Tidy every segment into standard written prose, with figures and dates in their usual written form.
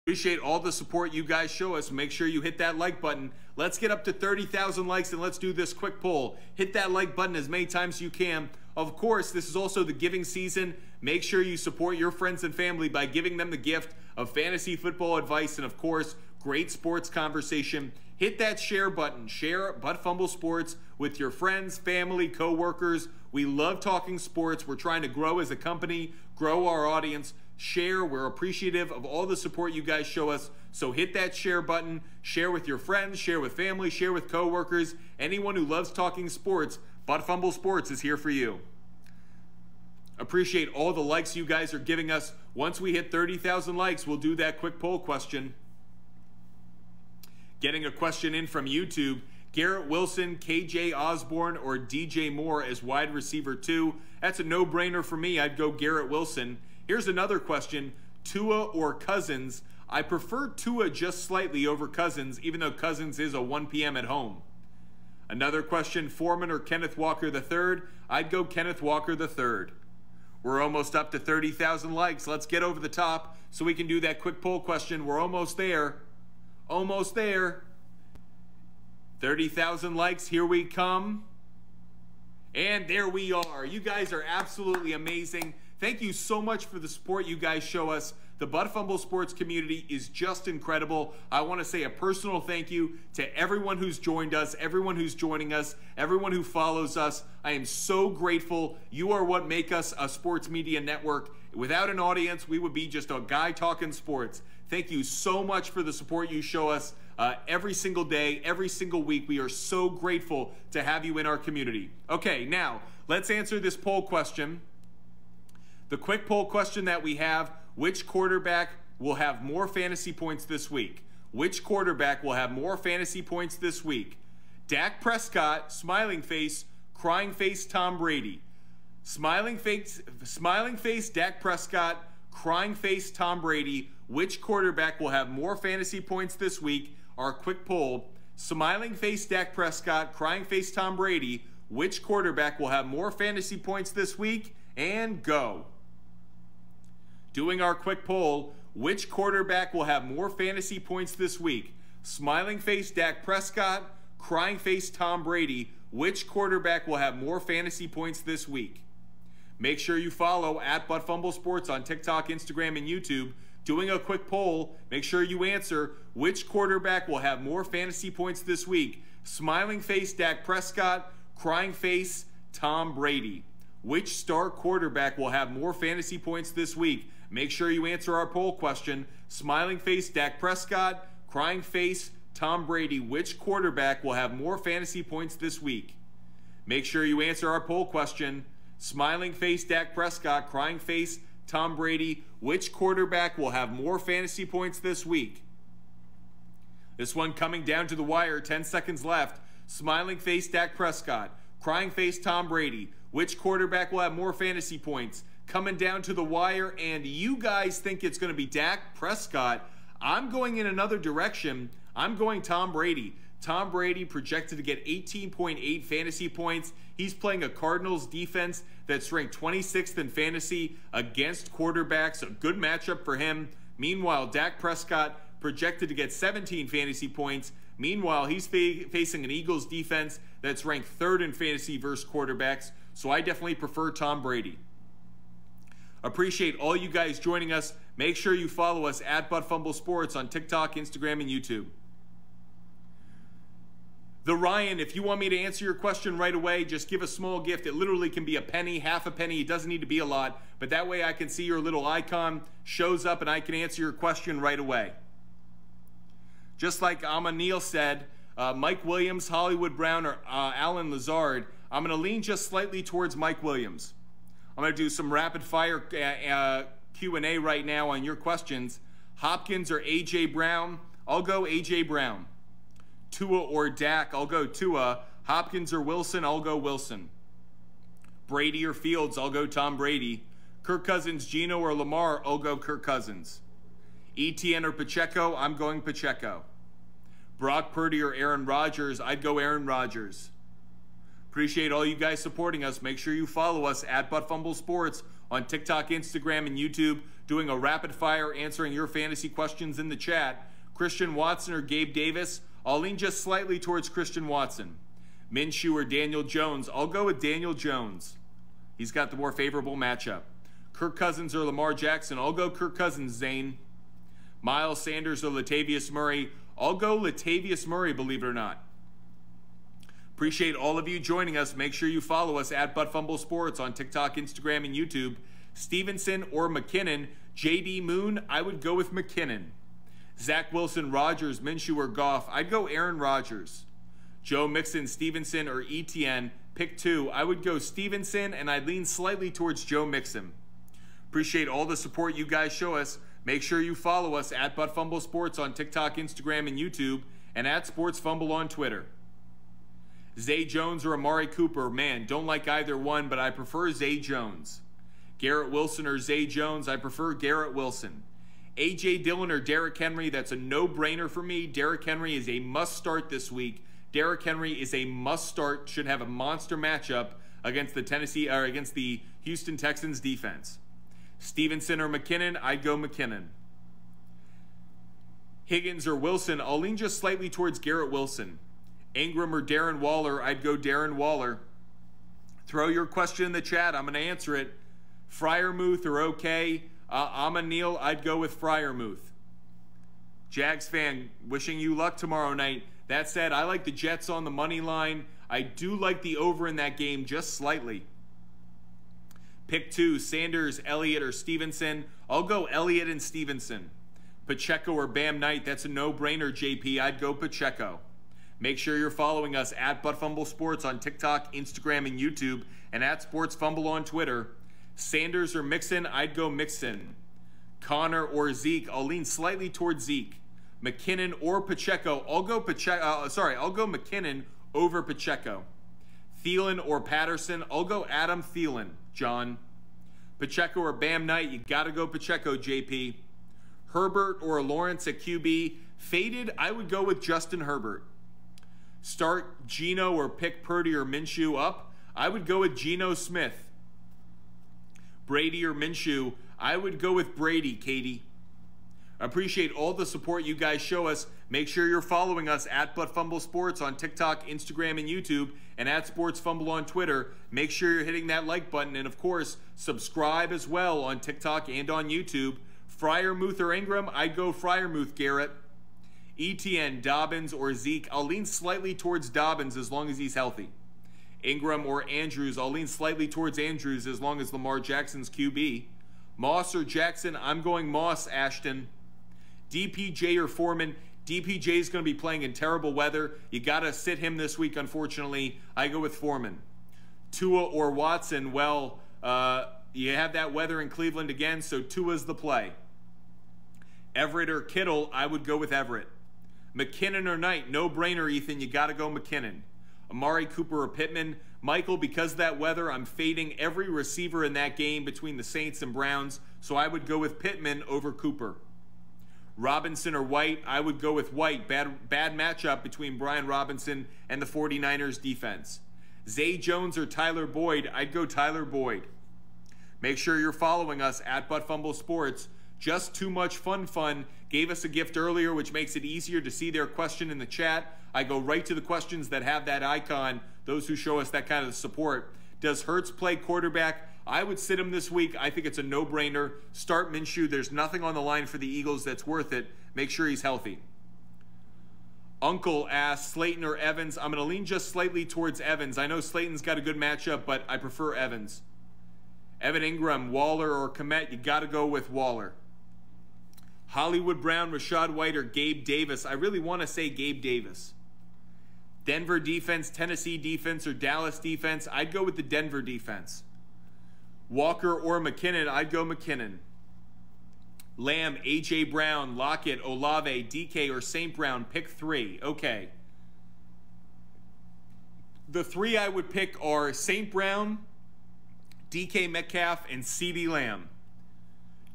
Appreciate all the support you guys show us. Make sure you hit that like button. Let's get up to 30,000 likes and let's do this quick poll. Hit that like button as many times as you can. Of course, this is also the giving season. Make sure you support your friends and family by giving them the gift of fantasy football advice and, of course, great sports conversation. Hit that share button. Share Butt Fumble Sports with your friends, family, co-workers. We love talking sports. We're trying to grow as a company, grow our audience. Share. We're appreciative of all the support you guys show us. So hit that share button. Share with your friends. Share with family. Share with co-workers. Anyone who loves talking sports, Butt Fumble Sports is here for you. Appreciate all the likes you guys are giving us. Once we hit 30,000 likes, we'll do that quick poll question. Getting a question in from YouTube. Garrett Wilson, KJ Osborne, or DJ Moore as wide receiver 2. That's a no-brainer for me. I'd go Garrett Wilson. Here's another question. Tua or Cousins? I prefer Tua just slightly over Cousins, even though Cousins is a 1 p.m. at home. Another question. Foreman or Kenneth Walker III? I'd go Kenneth Walker III. We're almost up to 30,000 likes. Let's get over the top so we can do that quick poll question. We're almost there. Almost there. 30,000 likes. Here we come. And there we are. You guys are absolutely amazing. Thank you so much for the support you guys show us. The Butt Fumble Sports community is just incredible. I want to say a personal thank you to everyone who's joined us, everyone who's joining us, everyone who follows us. I am so grateful. You are what make us a sports media network. Without an audience, we would be just a guy talking sports. Thank you so much for the support you show us every single day, every single week. We are so grateful to have you in our community. Okay, now let's answer this poll question. The quick poll question that we have: which quarterback will have more fantasy points this week? Which quarterback will have more fantasy points this week? Dak Prescott, smiling face, crying face, Tom Brady. Smiling face, Dak Prescott, crying face, Tom Brady. Which quarterback will have more fantasy points this week? Our quick poll. Smiling face, Dak Prescott, crying face, Tom Brady. Which quarterback will have more fantasy points this week? And go. Doing our quick poll, which quarterback will have more fantasy points this week? Smiling face Dak Prescott, crying face Tom Brady. Which quarterback will have more fantasy points this week? Make sure you follow at Butt Fumble Sports on TikTok, Instagram, and YouTube. Doing a quick poll, make sure you answer which quarterback will have more fantasy points this week? Smiling face Dak Prescott, crying face Tom Brady. Which star quarterback will have more fantasy points this week? Make sure you answer our poll question. Smiling face Dak Prescott, crying face Tom Brady. Which quarterback will have more fantasy points this week? Make sure you answer our poll question. Smiling face Dak Prescott, crying face Tom Brady. Which quarterback will have more fantasy points this week? This one coming down to the wire. 10 seconds left. Smiling face Dak Prescott, crying face Tom Brady. Which quarterback will have more fantasy points? Coming down to the wire, and you guys think it's going to be Dak Prescott. I'm going in another direction. I'm going Tom Brady. Tom Brady projected to get 18.8 fantasy points. He's playing a Cardinals defense that's ranked 26th in fantasy against quarterbacks. A good matchup for him. Meanwhile, Dak Prescott projected to get 17 fantasy points. Meanwhile, he's facing an Eagles defense that's ranked 3rd in fantasy versus quarterbacks. So I definitely prefer Tom Brady. Appreciate all you guys joining us. Make sure you follow us at Butt Fumble Sports on TikTok, Instagram, and YouTube. The Ryan, if you want me to answer your question right away, just give a small gift. It literally can be a penny, half a penny. It doesn't need to be a lot, but that way I can see your little icon shows up and I can answer your question right away. Just like Neil said, Mike Williams, Hollywood Brown, or Alan Lazard, I'm going to lean just slightly towards Mike Williams. I'm going to do some rapid fire Q&A right now on your questions. Hopkins or A.J. Brown? I'll go A.J. Brown. Tua or Dak? I'll go Tua. Hopkins or Wilson? I'll go Wilson. Brady or Fields? I'll go Tom Brady. Kirk Cousins, Geno or Lamar? I'll go Kirk Cousins. Etienne or Pacheco? I'm going Pacheco. Brock Purdy or Aaron Rodgers? I'd go Aaron Rodgers. Appreciate all you guys supporting us. Make sure you follow us at Butt Fumble Sports on TikTok, Instagram, and YouTube, doing a rapid fire answering your fantasy questions in the chat. Christian Watson or Gabe Davis? I'll lean just slightly towards Christian Watson. Minshew or Daniel Jones? I'll go with Daniel Jones. He's got the more favorable matchup. Kirk Cousins or Lamar Jackson? I'll go Kirk Cousins, Zane. Miles Sanders or Latavius Murray? I'll go Latavius Murray, believe it or not. Appreciate all of you joining us. Make sure you follow us at Fumble Sports on TikTok, Instagram, and YouTube. Stevenson or McKinnon? JD Moon? I would go with McKinnon. Zach Wilson, Rodgers, Minshew, or Goff? I'd go Aaron Rodgers. Joe Mixon, Stevenson, or ETN? Pick two. I would go Stevenson, and I'd lean slightly towards Joe Mixon. Appreciate all the support you guys show us. Make sure you follow us at Fumble Sports on TikTok, Instagram, and YouTube, and at Sports Fumble on Twitter. Zay Jones or Amari Cooper? Man, don't like either one, but I prefer Zay Jones. Garrett Wilson or Zay Jones? I prefer Garrett Wilson. A.J. Dillon or Derrick Henry? That's a no-brainer for me. Derrick Henry is a must-start this week. Derrick Henry is a must-start, should have a monster matchup against the Houston Texans defense. Stevenson or McKinnon? I'd go McKinnon. Higgins or Wilson? I'll lean just slightly towards Garrett Wilson. Ingram or Darren Waller? I'd go Darren Waller. Throw your question in the chat. I'm going to answer it. Freiermuth or OK? Neal, I'd go with Freiermuth. Jags fan, wishing you luck tomorrow night. That said, I like the Jets on the money line. I do like the over in that game just slightly. Pick two, Sanders, Elliott, or Stevenson. I'll go Elliott and Stevenson. Pacheco or Bam Knight? That's a no-brainer, JP. I'd go Pacheco. Make sure you're following us at Fumble Sports on TikTok, Instagram, and YouTube, and at Sports Fumble on Twitter. Sanders or Mixon? I'd go Mixon. Connor or Zeke? I'll lean slightly towards Zeke. McKinnon or Pacheco? I'll go McKinnon over Pacheco. Thielen or Patterson? I'll go Adam Thielen, John. Pacheco or Bam Knight? You got to go Pacheco, JP. Herbert or Lawrence at QB? Faded, I would go with Justin Herbert. Start Geno or pick Purdy or Minshew up? I would go with Geno Smith. Brady or Minshew? I would go with Brady, Katie. I appreciate all the support you guys show us. Make sure you're following us at Fumble Sports on TikTok, Instagram, and YouTube, and at Sports Fumble on Twitter. Make sure you're hitting that like button, and of course, subscribe as well on TikTok and on YouTube. Freiermuth or Ingram? I'd go Freiermuth, Garrett. ETN, Dobbins, or Zeke? I'll lean slightly towards Dobbins as long as he's healthy. Ingram or Andrews? I'll lean slightly towards Andrews as long as Lamar Jackson's QB. Moss or Jackson? I'm going Moss, Ashton. DPJ or Foreman? DPJ is going to be playing in terrible weather. You got to sit him this week, unfortunately. I go with Foreman. Tua or Watson? Well, you have that weather in Cleveland again, so Tua's the play. Everett or Kittle? I would go with Everett. McKinnon or Knight? No-brainer, Ethan. You got to go McKinnon. Amari Cooper or Pittman? Michael, because of that weather, I'm fading every receiver in that game between the Saints and Browns, so I would go with Pittman over Cooper. Robinson or White? I would go with White. Bad matchup between Brian Robinson and the 49ers defense. Zay Jones or Tyler Boyd? I'd go Tyler Boyd. Make sure you're following us at Fumble Sports. Just Too Much Fun gave us a gift earlier, which makes it easier to see their question in the chat. I go right to the questions that have that icon, those who show us that kind of support. Does Hurts play quarterback? I would sit him this week. I think it's a no-brainer. Start Minshew. There's nothing on the line for the Eagles that's worth it. Make sure he's healthy. Uncle asks, Slayton or Evans? I'm going to lean just slightly towards Evans. I know Slayton's got a good matchup, but I prefer Evans. Evan Ingram, Waller, or Kmet? You got to go with Waller. Hollywood Brown, Rashad White, or Gabe Davis? I really want to say Gabe Davis. Denver defense, Tennessee defense, or Dallas defense? I'd go with the Denver defense. Walker or McKinnon? I'd go McKinnon. Lamb, A.J. Brown, Lockett, Olave, DK, or St. Brown? Pick three. Okay. The three I would pick are St. Brown, DK Metcalf, and CeeDee Lamb.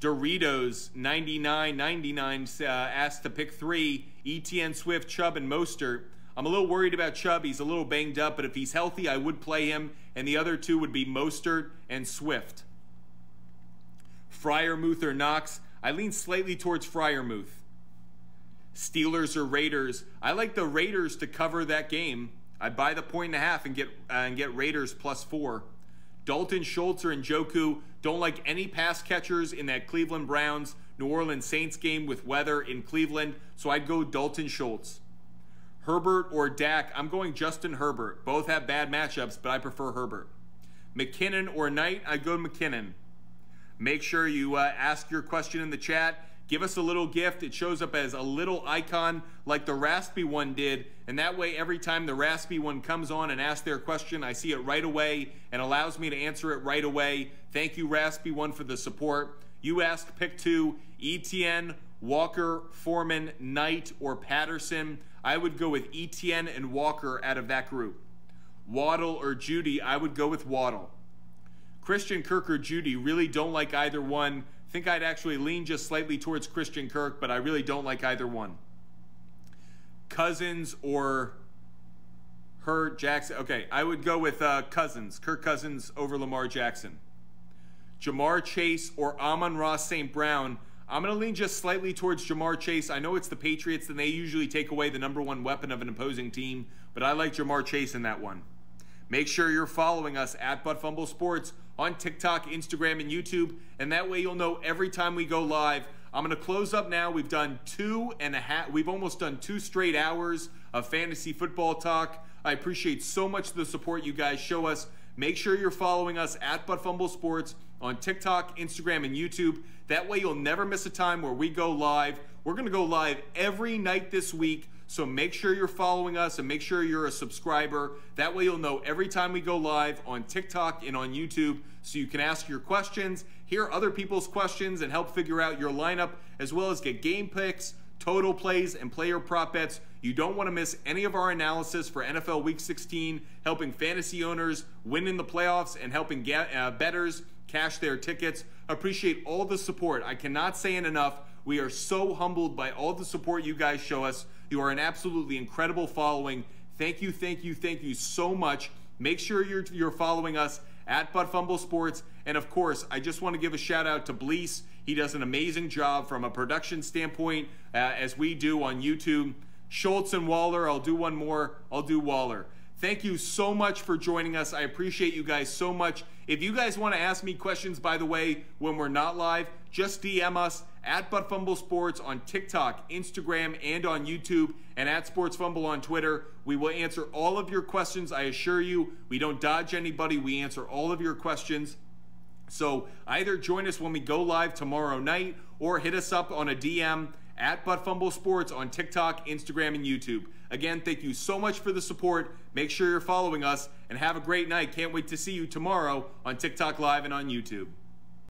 Doritos 99 asked to pick three. ETN, Swift, Chubb, and Mostert. I'm a little worried about Chubb. He's a little banged up, but if he's healthy, I would play him. And the other two would be Mostert and Swift. Freiermuth or Knox? I lean slightly towards Freiermuth. Steelers or Raiders? I like the Raiders to cover that game. I'd buy the 1.5 and get Raiders +4. Dalton Schultz or Njoku? Don't like any pass catchers in that Cleveland Browns New Orleans Saints game with weather in Cleveland, so I'd go Dalton Schultz. Herbert or Dak? I'm going Justin Herbert. Both have bad matchups, but I prefer Herbert. McKinnon or Knight? I'd go McKinnon. Make sure you ask your question in the chat. Give us a little gift. It shows up as a little icon like the Raspy one did, and that way every time the Raspy one comes on and asks their question, I see it right away and allows me to answer it right away. Thank you, Raspy one, for the support. You asked pick 2, Etienne, Walker, Foreman, Knight, or Patterson. I would go with Etienne and Walker out of that group. Waddle or Judy? I would go with Waddle. Christian Kirk or Judy? Really don't like either one. Think I'd actually lean just slightly towards Christian Kirk, but I really don't like either one. Cousins or Jackson? Okay, I would go with Cousins. Kirk Cousins over Lamar Jackson. Jamar Chase or Amon-Ra St. Brown? I'm going to lean just slightly towards Jamar Chase. I know it's the Patriots, and they usually take away the #1 weapon of an opposing team, but I like Jamar Chase in that one. Make sure you're following us at ButtFumble Sports on TikTok, Instagram, and YouTube, and that way you'll know every time we go live. I'm going to close up now. We've almost done 2 straight hours of fantasy football talk. I appreciate so much the support you guys show us. Make sure you're following us at ButtFumble Sports on TikTok, Instagram, and YouTube. That way you'll never miss a time where we go live. We're going to go live every night this week, so make sure you're following us and make sure you're a subscriber. That way you'll know every time we go live on TikTok and on YouTube, so you can ask your questions, hear other people's questions, and help figure out your lineup, as well as get game picks, total plays, and player prop bets. You don't want to miss any of our analysis for NFL Week 16, helping fantasy owners win in the playoffs and helping bettors cash their tickets. Appreciate all the support. I cannot say it enough. We are so humbled by all the support you guys show us. You are an absolutely incredible following. Thank you, thank you, thank you so much. Make sure you're following us at ButtFumble Sports. And of course, I just want to give a shout out to Bleece. He does an amazing job from a production standpoint, as we do on YouTube. Schultz and Waller, I'll do one more. I'll do Waller. Thank you so much for joining us. I appreciate you guys so much. If you guys want to ask me questions, by the way, when we're not live, just DM us at ButtFumble Sports on TikTok, Instagram, and on YouTube, and at SportsFumble on Twitter. We will answer all of your questions. I assure you, we don't dodge anybody. We answer all of your questions. So either join us when we go live tomorrow night, or hit us up on a DM at ButtFumble Sports on TikTok, Instagram, and YouTube. Again, thank you so much for the support. Make sure you're following us, and have a great night. Can't wait to see you tomorrow on TikTok Live and on YouTube.